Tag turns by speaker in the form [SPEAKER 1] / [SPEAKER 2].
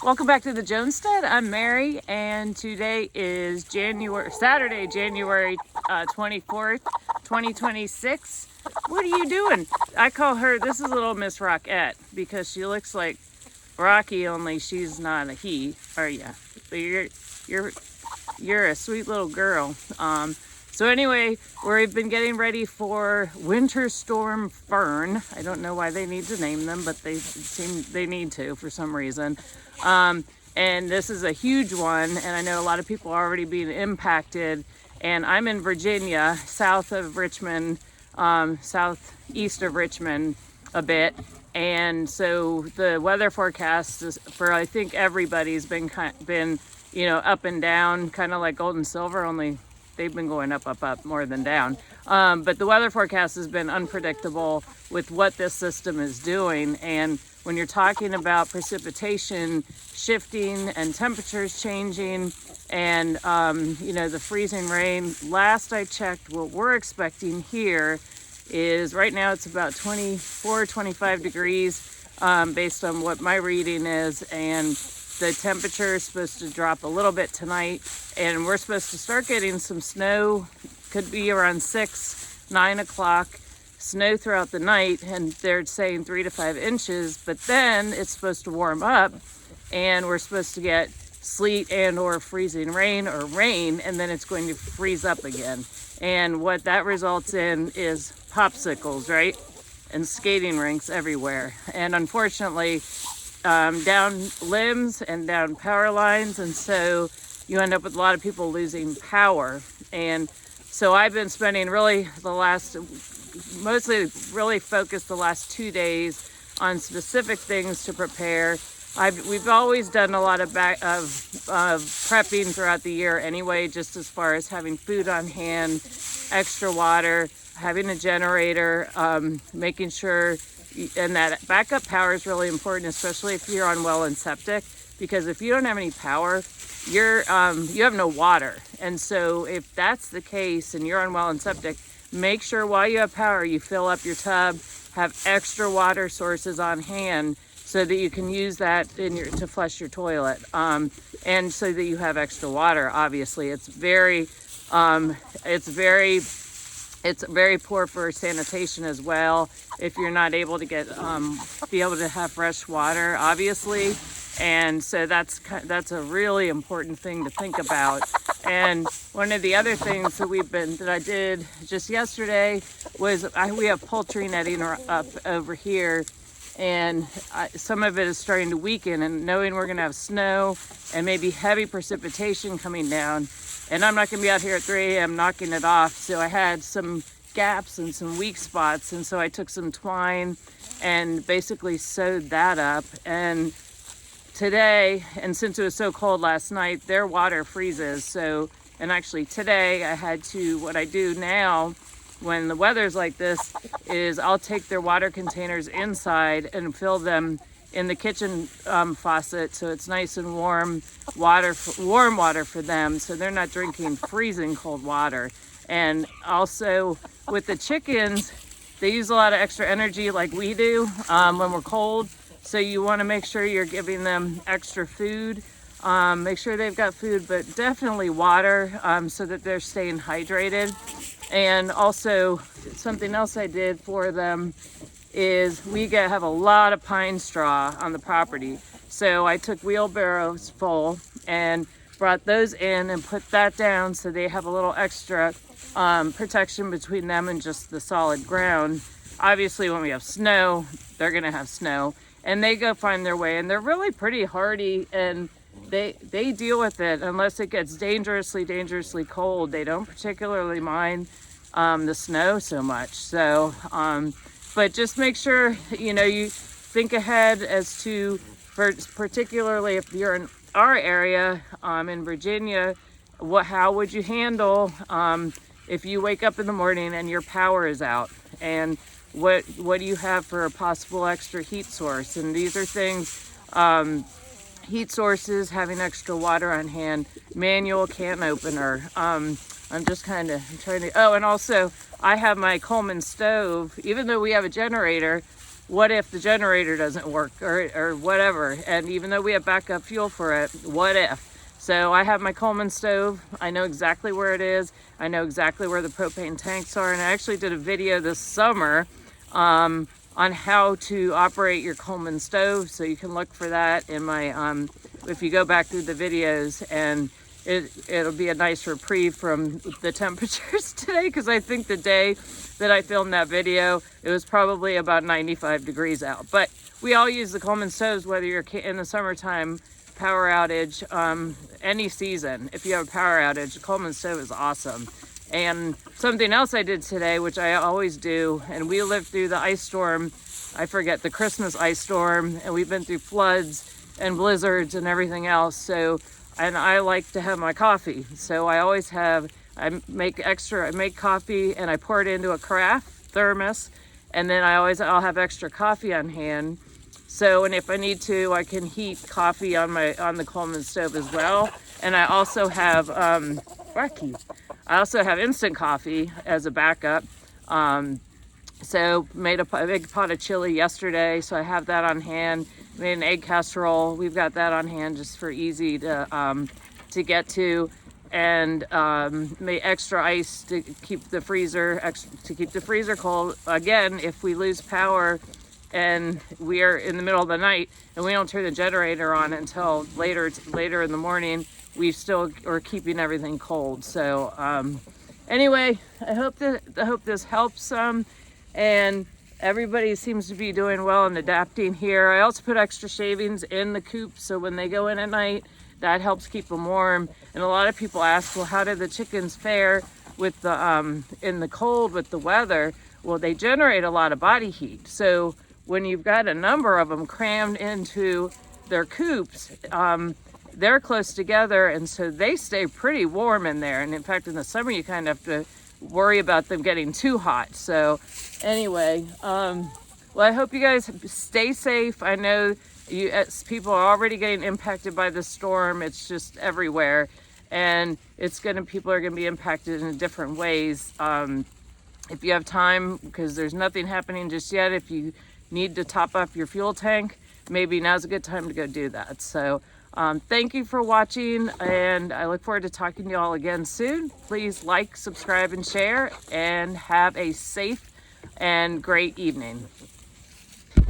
[SPEAKER 1] Welcome back to the Jonested. I'm Mary, and today is Saturday, January 24th, 2026. What are you doing? I call her, this is little Miss Rockette, because she looks like Rocky, only she's not a he, or yeah. But you're a sweet little girl. So anyway, we've been getting ready for Winter Storm Fern. I don't know why they need to name them, but they need to for some reason. And this is a huge one, and I know a lot of people are already being impacted. And I'm in Virginia, south of Richmond, southeast of Richmond a bit. And so the weather forecast is for, I think, everybody's been up and down, kind of like gold and silver, only they've been going up more than down. But the weather forecast has been unpredictable with what this system is doing. And when you're talking about precipitation shifting and temperatures changing and, the freezing rain, last I checked, what we're expecting here is right now it's about 24, 25 degrees based on what my reading is. And the temperature is supposed to drop a little bit tonight, and we're supposed to start getting some snow, could be around 6, 9 o'clock, snow throughout the night, and they're saying 3 to 5 inches, but then it's supposed to warm up, and we're supposed to get sleet and or freezing rain or rain, and then it's going to freeze up again. And what that results in is popsicles, right? And skating rinks everywhere. And unfortunately, down limbs and down power lines, and so you end up with a lot of people losing power. And so I've been spending really focused the last 2 days on specific things to prepare. We've always done a lot of prepping throughout the year anyway, just as far as having food on hand, extra water, having a generator, making sure. And that backup power is really important, especially if you're on well and septic, because if you don't have any power, you have no water. And so if that's the case and you're on well and septic, make sure while you have power, you fill up your tub, have extra water sources on hand so that you can use that to flush your toilet. And so that you have extra water. Obviously, it's very poor for sanitation as well if you're not able to be able to have fresh water, obviously. And so that's a really important thing to think about. And one of the other things that I did just yesterday was we have poultry netting up over here, and some of it is starting to weaken, and knowing we're going to have snow and maybe heavy precipitation coming down, and I'm not going to be out here at 3 a.m. knocking it off. So I had some gaps and some weak spots. And so I took some twine and basically sewed that up. And today, and since it was so cold last night, their water freezes. And actually today what I do now when the weather's like this is I'll take their water containers inside and fill them in the kitchen faucet, so it's nice and warm water for them, so they're not drinking freezing cold water. And also with the chickens, they use a lot of extra energy like we do when we're cold, so you want to make sure you're giving them extra food. Make sure they've got food, but definitely water, so that they're staying hydrated. And also something else I did for them is we have a lot of pine straw on the property. So I took wheelbarrows full and brought those in and put that down so they have a little extra protection between them and just the solid ground. Obviously, when we have snow, they're gonna have snow, and they go find their way, and they're really pretty hardy, and they deal with it unless it gets dangerously cold. They don't particularly mind the snow so much. So but just make sure, you think ahead as to, particularly if you're in our area, in Virginia, how would you handle if you wake up in the morning and your power is out? And what do you have for a possible extra heat source? And these are things, heat sources, having extra water on hand, manual can opener. I'm just kind of trying to, and also I have my Coleman stove. Even though we have a generator, what if the generator doesn't work or whatever? And even though we have backup fuel for it, what if? So I have my Coleman stove. I know exactly where it is. I know exactly where the propane tanks are. And I actually did a video this summer on how to operate your Coleman stove. So you can look for that in my, if you go back through the videos, and it'll be a nice reprieve from the temperatures today, because I think the day that I filmed that video, it was probably about 95 degrees out. But we all use the Coleman stoves, whether you're in the summertime, power outage, any season. If you have a power outage, the Coleman stove is awesome. And something else I did today, which I always do, and we lived through the ice storm, I forget, the Christmas ice storm, and we've been through floods and blizzards and everything else. So, and I like to have my coffee. So I always have, I make coffee and I pour it into a carafe thermos, and then I'll have extra coffee on hand. So, and if I need to, I can heat coffee on the Coleman stove as well. And I also have instant coffee as a backup. So made a big pot of chili yesterday, so I have that on hand. Made an egg casserole. We've got that on hand just for easy to get to. And made extra ice to keep the freezer cold. Again, if we lose power and we are in the middle of the night and we don't turn the generator on until later in the morning, we still are keeping everything cold. So anyway, I hope this helps some, and everybody seems to be doing well and adapting here. I also put extra shavings in the coop, so when they go in at night, that helps keep them warm. And a lot of people ask, well, how do the chickens fare with the in the cold with the weather? Well, they generate a lot of body heat. So when you've got a number of them crammed into their coops, they're close together, and so they stay pretty warm in there. And in fact, in the summer, you kind of have to worry about them getting too hot. So anyway, well, I hope you guys stay safe. I know people are already getting impacted by the storm. It's just everywhere, and people are gonna be impacted in different ways. If you have time, because there's nothing happening just yet, if you need to top up your fuel tank, maybe now's a good time to go do that. So thank you for watching, and I look forward to talking to you all again soon. Please like, subscribe, and share, and have a safe and great evening.